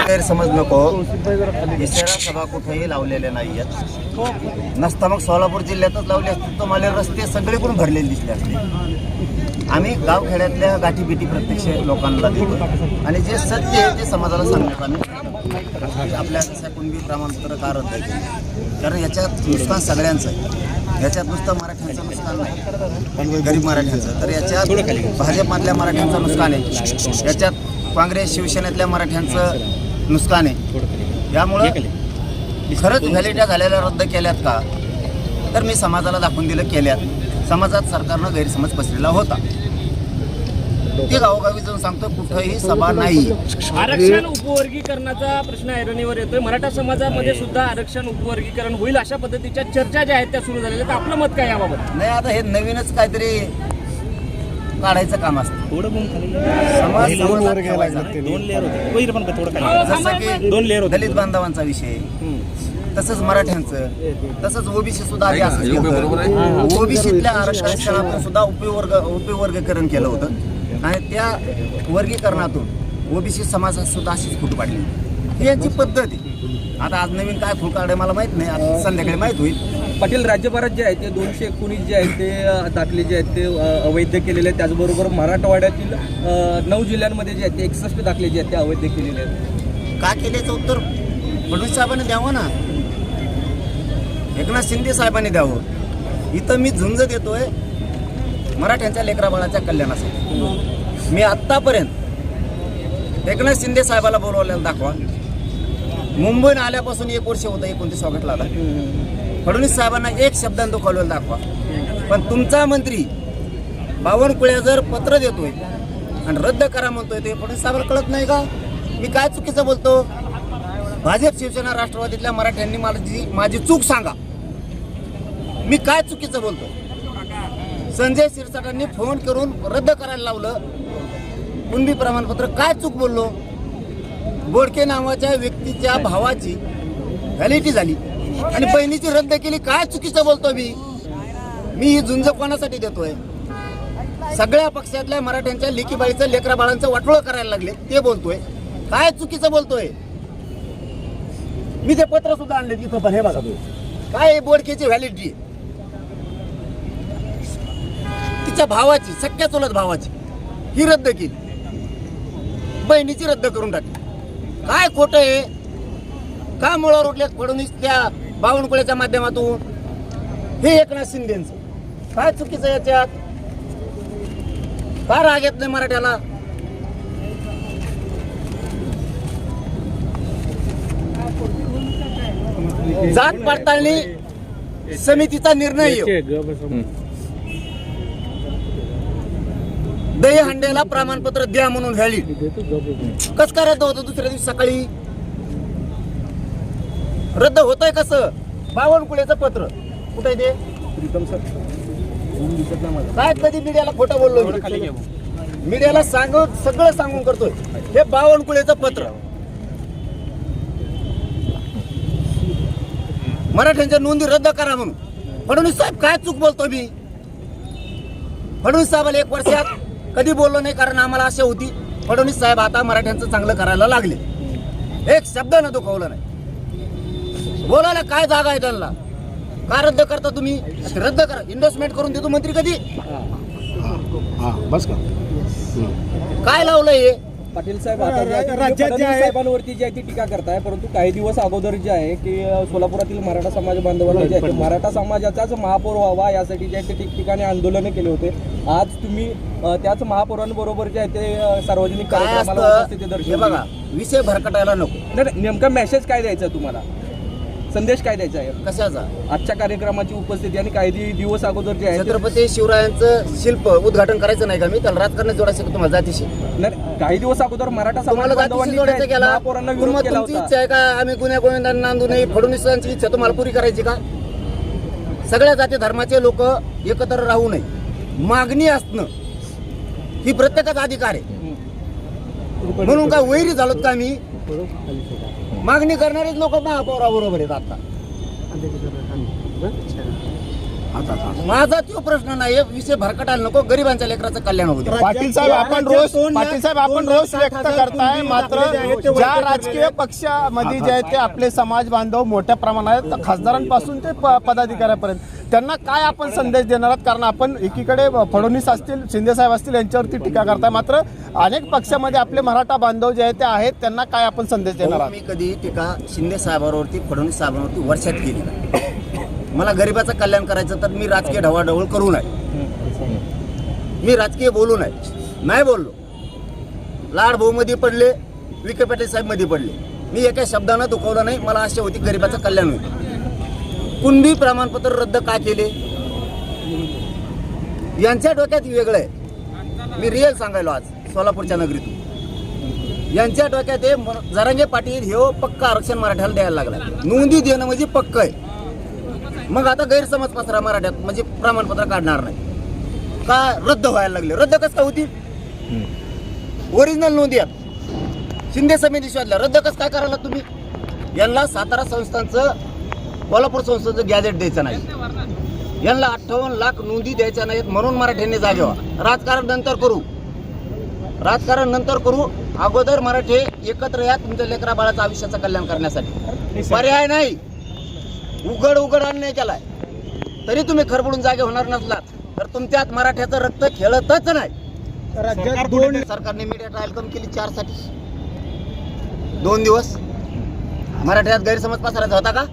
गैरसमज नको. इशारा सभा कुठेही लावलेल्या नाही आहेत. नसता मग सोलापूर जिल्ह्यातच लावले असते तर मला रस्ते सगळीकडून भरलेले दिसले असते. आम्ही गावखेड्यातल्या गाठीबिटी प्रत्यक्ष लोकांना देतो आणि जे सत्य आहे ते समाजाला सांगण्यात आम्ही आपल्या कसं कुणबी प्रमाणपत्र का रद्द केलं, कारण याच्यात नुकसान सगळ्यांचं आहे. याच्यात नुसतं मराठ्यांचं नुकसान नाही, गरीब मराठ्यांचं, तर याच्यात भाजपमधल्या मराठ्यांचं नुकसान आहे, याच्यात काँग्रेस शिवसेनेतल्या मराठ्यांचं नुकसान आहे. यामुळं खरंच व्हॅलिड्या झालेल्या रद्द केल्यात का, तर मी समाजाला दाखवून दिलं केल्यात. समाजात सरकारनं गैरसमज पसरलेला होता, ते गावोगावी जाऊन सांगतो कुठंही सभा नाही. आरक्षण उपवर्गीकरणाचा प्रश्न ऐरणीवर येतोय. मराठा समाजामध्ये सुद्धा आरक्षण उपवर्गीकरण होईल अशा पद्धतीच्या चर्चा ज्या आहेत त्या सुरू झालेल्या. तर आपलं मत काय याबाबत? नाही, आता हे नवीनच काहीतरी काढायचं काम असतं. जसं की दलित बांधवांचा विषय, तसंच मराठ्यांचं, तसंच ओबीसी सुद्धा आधी असंच केलं. ओबीसीतल्या आरक्षणातून सुद्धा उपवर्गीकरण केलं होतं आणि त्या वर्गीकरणातून ओबीसी समाजात सुद्धा अशीच फूट पाडली. ही यांची पद्धत आहे. आता आज नवीन काय फूट काढे मला माहित नाही, आज संध्याकाळी माहित होईल. पाटील, राज्यभरात जे आहे ते 219 जे आहेत ते दाखले जे आहेत ते अवैध केलेले आहेत. त्याचबरोबर मराठवाड्यातील 9 जिल्ह्यांमध्ये जे आहेत ते 61 दाखले जे आहेत ते अवैध केलेले आहेत. का केल्याचं उत्तर फडणवीस साहेबांनी द्यावं ना, एकनाथ शिंदे साहेबांनी द्यावं. इथं मी झुंज देतोय मराठ्यांच्या लेकराबाळाच्या कल्याणासाठी. मी आत्तापर्यंत एकनाथ शिंदे साहेबाला बोलवलेलं दाखवा. मुंबईनं आल्यापासून 1 वर्ष होतं, 29 ऑगस्टला आला. फडणवीस साहेबांना एक शब्दांत दुखावलेलं दाखवा. पण तुमचा मंत्री बावनकुळे जर पत्र देतोय आणि रद्द करा म्हणतोय, ते फडणवीस साहेबांना कळत नाही का मी काय चुकीचं बोलतो? भाजप शिवसेना राष्ट्रवादीतल्या मराठ्यांनी माझी चूक सांगा, मी काय चुकीचं बोलतो? संजय शिरसाटांनी फोन करून रद्द करायला लावलं, कुणबी प्रमाणपत्र, काय चूक बोललो? बोडके नावाच्या व्यक्तीच्या भावाची व्हॅलिडिटी झाली आणि बहिणीची रद्द केली, काय चुकीचं बोलतो मी ही झुंज कोणासाठी देतोय? सगळ्या पक्षातल्या मराठ्यांच्या लेकीबाळीचं लेकरा बाळांचं वाटोळं करायला लागले, ते बोलतोय, काय चुकीचं बोलतोय? मी ते पत्र सुद्धा आणले तिथं, पण हे बघा काय बोडकेची व्हॅलिडिटी, तिच्या भावाची, सख्या चुलत भावाची, ही रद्द केली, बहिणीची रद्द करून टाकली. काय खोटं आहे? का मुळावर उठल्यात फडणवीस त्या बावनकुळेच्या माध्यमातून? हे एकनाथ शिंदेचं काय चुकीचं याच्यात? का राग येत नाही मराठ्याला? जात पडताळणी समितीचा निर्णय दहीहंड्याला प्रमाणपत्र द्या म्हणून व्हॅलिड कस काय रद्द होतं? दुसऱ्या दिवशी सकाळी रद्द होतंय कसं? बावनकुळेचं पत्र कुठे ते काय? कधी मीडियाला खोटं बोललो? मीडियाला सगळं सांगून करतोय. हे बावनकुळेचं पत्र, मराठ्यांच्या नोंदी रद्द करा म्हणून. फडणवीस साहेब काय चूक बोलतो मी? फडणवीस साहेबाला 1 वर्षात कधी बोललो नाही, कारण आम्हाला आशा होती फडणवीस साहेब आता मराठ्यांचं चांगलं करायला लागले. एक शब्द न दुखवलं नाही. बोलायला काय जागा आहे त्यांना? का रद्द करता तुम्ही? रद्द करा, इन्व्हेस्टमेंट करून देतो मंत्री. कधी बस का काय लावलंय हे? पाटील साहेब, राज्यात साहेबांवरती जी आहे ती टीका करताय, परंतु काही दिवस अगोदर जे आहे की सोलापुरातील मराठा समाज बांधवांना जे आहे मराठा समाजाचाच महापौर व्हावा यासाठी जे आहे ते ठिकठिकाणी आंदोलनं केले होते. आज तुम्ही त्याच महापौरांबरोबर जे आहे ते सार्वजनिक कार्यक्रमाला उपस्थिती दर्शवली. बघा, विषय भरकटायला नको. नाही, नेमका मेसेज काय द्यायचा तुम्हाला? संदेश काय द्यायचा आहे कशाचा? आजच्या कार्यक्रमाची उपस्थिती आणि काही दिवस अगोदर जे आहे छत्रपती शिवरायांचं शिल्प उद्घाटन करायचं नाही का? मी त्याला राजकारणात जोडायचं का तुम्हाला जातीशी? नाही, काही दिवस अगोदर मराठा तुम्हाला जातीशी जोडायचं केला, महापौरांना विरोध केला तुमची होता. इच्छा आहे का आम्ही गुन्ह्या गोविंदांना नांदू नये? फडणवीसांची इच्छा तुम्हाला पुरी करायची का? सगळ्या जाती धर्माचे लोक एकत्र राहू नये, मागणी असणं ही प्रत्येकाचा अधिकार आहे. म्हणून काय वैरी झालो का मी? मागणी करणारेच लोक महापौराबरोबर आहेत. आता माझा तो प्रश्न नाही, विषय भरकटायला नको, गरिबांच्या लेकराचं कल्याण होऊ दे. पाटील साहेब आपण रोष व्यक्त करताय, मात्र ज्या राजकीय पक्षामध्ये जे आहेत ते आपले समाज बांधव मोठ्या प्रमाणात खासदारांपासून ते पदाधिकाऱ्यापर्यंत त्यांना काय आपण संदेश देणार आहात? कारण आपण एकीकडे फडणवीस असतील, शिंदे साहेब असतील यांच्यावरती टीका करताय, मात्र अनेक पक्षामध्ये आपले मराठा बांधव जे आहेत ते आहेत, त्यांना काय आपण संदेश देणार आहात? मी कधी टीका शिंदे साहेबांवरती, फडणवीस साहेबांवरती वर्षात केली नाही. मला गरिबाचं कल्याण करायचं तर मी राजकीय ढवळाढवळ करू नये, मी राजकीय बोलू नाही बोललो. लाड भाऊ मध्ये पडले, विखे पाटील साहेब मध्ये पडले, मी एका शब्दानं दुखवलं नाही. मला आशा होती गरिबाचं कल्याण होईल. कुणबी प्रमाणपत्र रद्द का केले यांच्या डोक्यात वेगळं आहे. मी रिअल सांगायलो आज सोलापूरच्या नगरीतून यांच्या डोक्यात हे जरांगे पाटील हे पक्का आरक्षण मराठ्याला द्यायला लागला, नोंदी देणं म्हणजे पक्क आहे. मग आता गैरसमज पसरा मराठ्यात, म्हणजे प्रमाणपत्र काढणार नाही का, रद्द व्हायला लागले. रद्द कसं काय होती? ओरिजिनल नोंदी आहेत शिंदे समिती शोधल्या, रद्द कसं काय करायला तुम्ही? यांना सातारा संस्थांचं, कोल्हापूर संस्थांचं गॅजेट द्यायचं नाही, यांना 58 लाख नोंदी द्यायच्या नाहीत, म्हणून मराठ्यांनी जागे व्हा. राजकारण नंतर करू, अगोदर मराठी एकत्र या तुमच्या लेकरा बाळाचं आयुष्याचं कल्याण करण्यासाठी. पर्याय नाही, उघड अन्याय केलाय तरी तुम्ही खरबडून जागे होणार नसलात तर तुमच्यात मराठ्याचं रक्त खेळतच नाही. राज्यात दोन सरकारने मीडिया ट्रायल कम केली 4 साठी 2 दिवस. मराठ्यात गैरसमज पसरायचा होता का?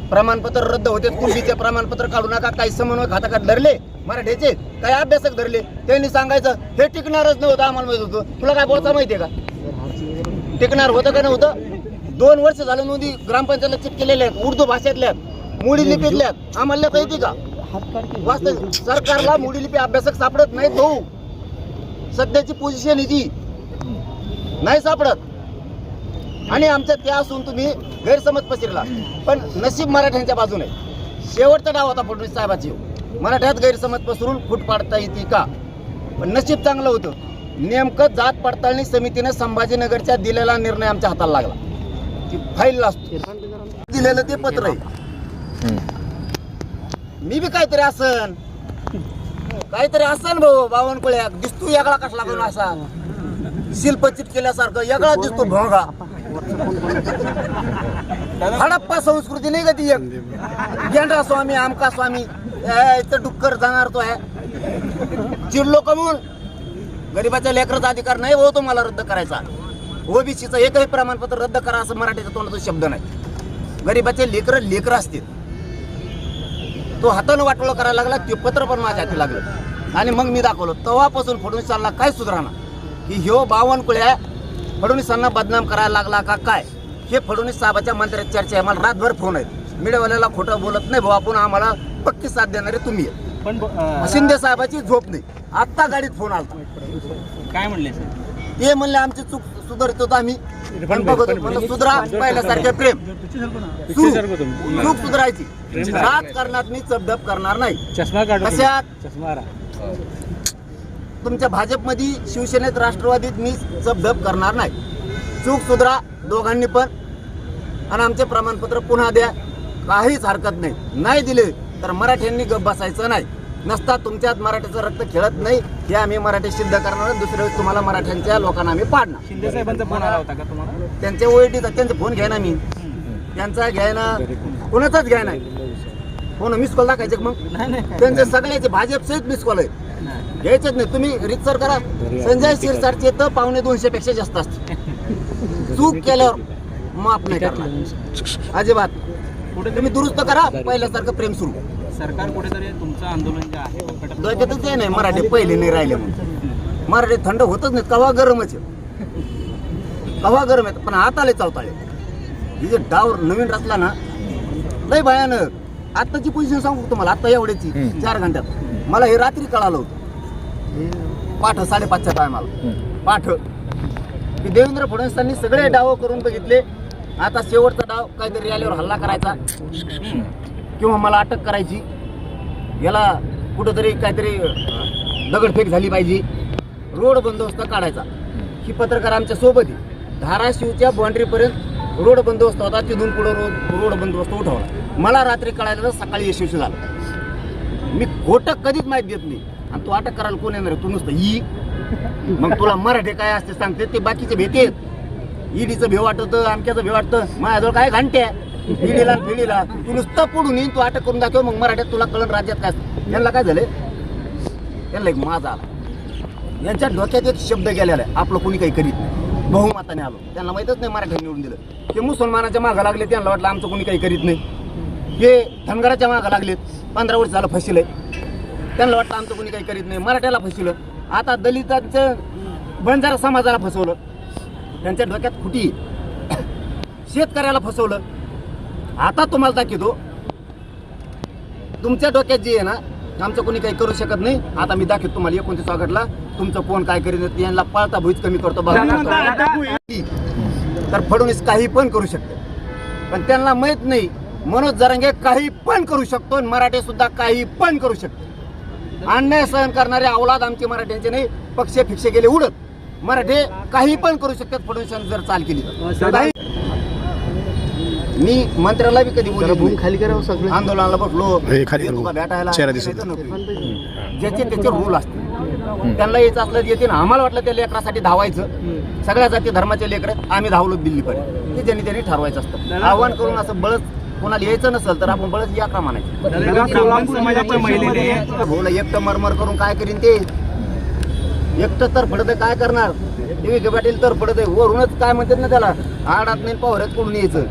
प्रमाणपत्र रद्द होते, कुणबीचे प्रमाणपत्र काढू नका. काही समन्वय खाताखात धरले मराठ्याचे, काही अभ्यासक धरले, त्यांनी सांगायचं हे टिकणारच नव्हतं, आम्हाला माहित होतं. तुला काय बोलता माहितीये का? टिकणार होतं का नव्हतं? 2 वर्ष झालं नोंदी ग्रामपंचायतला चिट केलेल्या आहेत, उर्दू भाषेतल्या, मोडी लिपीतल्या. आम्हाला माहिती का? वास्तव सरकारला मोडी लिपी अभ्यासक सापडत नाहीत भाऊ. सध्याची पोझिशन ही ती नाही सापडत. आणि आमच्या त्या असून तुम्ही गैरसमज पसरला. पण नशीब मराठ्यांच्या बाजूने. शेवटचा डाव होता फडणवीस साहेबाची, मराठ्यात गैरसमज पसरून फूट पाडता येते का? पण नशीब चांगलं होतं, नेमकं जात पडताळणी समितीने संभाजीनगरच्या दिलेला निर्णय आमच्या हाताला लागला. ती फाईल असतो दिलेलं ते पत्र आहे. मी बी काहीतरी असन भाऊ, बावनकुळ्या दिसतो वेगळा कसला करून असा शिल्प चिटकेल्यासारखं वेगळा दिसतो भोंगा. हडप्पा संस्कृती नाही का ती? एक गेंडा स्वामी, आमका स्वामी, इथं डुक्कर जाणार तो आहे. चिडलो कमून. गरीबाच्या लेकराचा अधिकार नाही हो तुम्हाला रद्द करायचा. ओबीसीचं एकही प्रमाणपत्र रद्द करा असं मराठीच्या तोंडाचा शब्द नाही. गरीबाचे लेकर असतील. तो हातानं वाटोळं करायला लागला, ते पत्र पण माझ्या हाती लागलं आणि मग मी दाखवलं. तेव्हापासून फडणवीसांना काय सुधारणा की ह्यो बावनकुळ्या फडणवीसांना बदनाम करायला लागला का काय, हे फडणवीस साहेबाच्या मंत्र्यात चर्चा आहे. मला रातभर फोन आहेत, मीडियावाल्याला खोटं बोलत नाही भाऊ आपण, आम्हाला पक्की साथ देणारे तुम्ही. पण शिंदे साहेबाची झोप नाही. आत्ता गाडीत फोन आला, काय म्हणले? ते म्हणले आमची चूक सुधारतो आम्ही, पण बघतो म्हणलं सुधरा, पहिल्यासारखे प्रेम चूक सुधारायची. राजकारणात मी चपडप करणार नाही. कशात? तुमच्या भाजपमध्ये, शिवसेनेत, राष्ट्रवादीत मी चपडप करणार नाही. चूक सुधरा दोघांनी पण, आणि आमचे प्रमाणपत्र पुन्हा द्या, काहीच हरकत नाही. नाही दिले तर मराठ्यांनी गप बसायचं नाही. नसता तुमच्यात मराठीचं रक्त खेळत नाही हे आम्ही मराठी सिद्ध करणार. दुसऱ्या वेळेस तुम्हाला मराठ्यांच्या लोकांना आम्ही पाडणार. शिंदे साहेबांचा फोन आला होता का तुम्हाला? त्यांच्या ओळखीचा त्यांचे फोन घ्या ना, मी त्यांचा घ्याय ना, कोणाचाच घ्याय नाही. फोन मिस कॉल दाखायचे मग त्यांचे सगळ्याचे भाजप सहित मिस कॉल आहे, घ्यायचेच नाही. तुम्ही रितसर करा. संजय शिरसाटचे तर 250 पेक्षा जास्त असते. चूक केल्यावर माफ नाही करणार अजिबात. तुम्ही दुरुस्त करा, पहिल्यासारखं प्रेम सुरू. सरकार कुठेतरी तुमचं आंदोलन जे आहे डोक्यातच नाही. मराठी पहिले नाही राहिले म्हणून मराठी थंड होतच नाही, कवा गरमच कवा गरम येत. पण हाताले चावताळे ही जे डाव नवीन रचला ना लय भयानक. आत्ताची पोझिशन सांगू तुम्हाला, आत्ता एवढ्याची 4 घंट्यात. मला हे रात्री कळालं होतं, पाठ 5:30च्या टायमाला पाठ की देवेंद्र फडणवीसांनी सगळे डाव करून बघितले. आता शेवटचा डाव काहीतरी रॅलीवर हल्ला करायचा किंवा मला अटक करायची, याला कुठंतरी काहीतरी दगडफेक झाली पाहिजे, रोड बंदोबस्त काढायचा. ही पत्रकार आमच्या सोबत आहे. धाराशिवच्या बाउंड्रीपर्यंत रोड बंदोबस्त होता, तिथून पुढे रोड बंदोबस्त उठवला. मला रात्री कळायला सकाळी यशस्वी झालं. मी खोटं कधीच माहिती देत नाही. आणि तू अटक करायला कोण येणार आहे? तू नुसतं मग तुला मराठी काय असते सांगते ते बाकीचे भेटेत. ईडीचं भेव वाटतं, आमच्याचं भेव वाटतं. माझ्याजवळ काय घंटे ईडीला फिडीला तू नुसतं पुढून येईन, तू अटक करून दाखव, मग मराठ्यात तुला कळण राज्यात काय असतं. यांना काय झालं, यांना एक माझा आला, यांच्या डोक्यात एक शब्द गेलेला आहे, आपलं कोणी काही करीत नाही, बहुमताने आलो. त्यांना माहीतच नाही मराठ्यांनी निवडून दिलं. ते मुसलमानाच्या मागं लागले, त्यांना वाटलं आमचं कोणी काही करीत नाही. हे धनगराच्या मागं लागलेत, 15 वर्ष झालं फसिलंय, त्यांना वाटलं आमचं कोणी काही करीत नाही. मराठ्याला फसवलं, आता दलितांचं बंजारा समाजाला फसवलं, त्यांच्या डोक्यात खुटी. शेतकऱ्याला फसवलं. आता तुम्हाला दाखवतो, तुमच्या डोक्यात जे आहे ना, आमचं कोणी काही करू शकत नाही. आता मी दाखवतो तुम्हाला 29 ऑगस्टला तुमचं कोण काय करीत, यांना पळता भुईच कमी करतो बघा. तर फडणवीस काही पण करू शकते, पण त्यांना माहित नाही मनोज जरांगे काही पण करू शकतो आणि मराठे सुद्धा काही पण करू शकतो. अन्याय सहन करणारे अवलाद आमचे मराठ्यांचे नाही. पक्ष फिक्ष गेले उडत, मराठे काही पण करू शकतात फडणवीसांनी जर चाल केली तर. मी मंत्र्याला बी कधी बोललो, आंदोलनाला बसलो, भेटायला ज्याचे त्याचे रूल असते. त्यांना यायचं असलं येते ना, आम्हाला वाटलं त्या लेकरासाठी धावायचं, सगळ्या जाती धर्माचे लेकर आम्ही धावलो दिल्लीपर्यंत, ते ज्यांनी त्यांनी ठरवायचं असतं. आव्हान करून असं बळच कोणाला यायचं नसेल तर आपण बळच या का म्हणायचं. एकटं मरमर करून काय करीन ते, एकटं तर पडत काय करणार. टीव्ही पाटील तर पडत आहे, वरूनच काय म्हणतात ना त्याला, आडात नाही पावऱ्यात कोडून यायचं.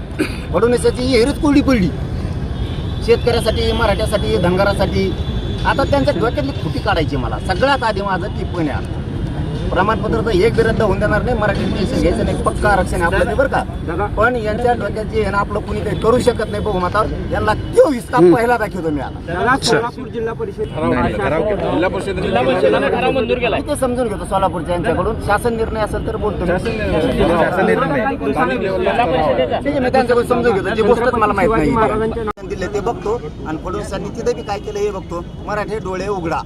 फडणवीसाची हेरीच कोरडी पडली शेतकऱ्यासाठी, मराठ्यासाठी, धनगरासाठी. आता त्यांच्या डोक्यातली खुटी काढायची. मला सगळ्यात आधी माझं टिप्पणी आहे, प्रमाणपत्र तर एक विरुद्ध होऊन देणार नाही, मराठी टेन्शन घ्यायचं नाही, पक्का आरक्षण आपलं ते बरं का. पण यांच्या डोक्यात जे आहे ना, आपलं कुणी काही करू शकत नाही बहुमतावर, यांना तो हिस्सा पहिला दाखवतो मी. आता सोलापूर जिल्हा परिषदेला ठराव मंजूर केला. मी ते समजून घेतो सोलापूरच्या यांच्याकडून. शासन निर्णय असेल तर बोलतो मी. ठीक आहे, मी त्यांच्याकडून समजून घेतो, जे गोष्ट मला माहित नाही दिले ते बघतो. आणि फडणवीसांनी तिथे बी काय केलं हे बघतो. मराठे डोळे उघडा,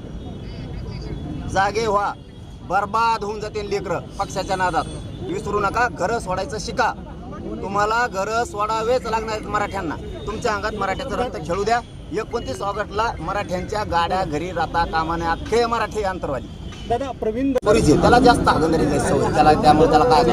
जागे व्हा, बर्बाद होऊन जाते लेकरं पक्षाच्या नादात. विसरू नका, घरं सोडायचं शिका. तुम्हाला घरं सोडावेच लागणार आहेत मराठ्यांना. तुमच्या अंगात मराठ्याचं रक्त खेळू द्या. 29 ऑगस्टला मराठ्यांच्या गाड्या घरी राहता कामाने, अख्खे मराठी अंतरवाली. दादा प्रवीण त्याला जास्त हागंदारी सवय त्याला, त्यामुळे त्याला काय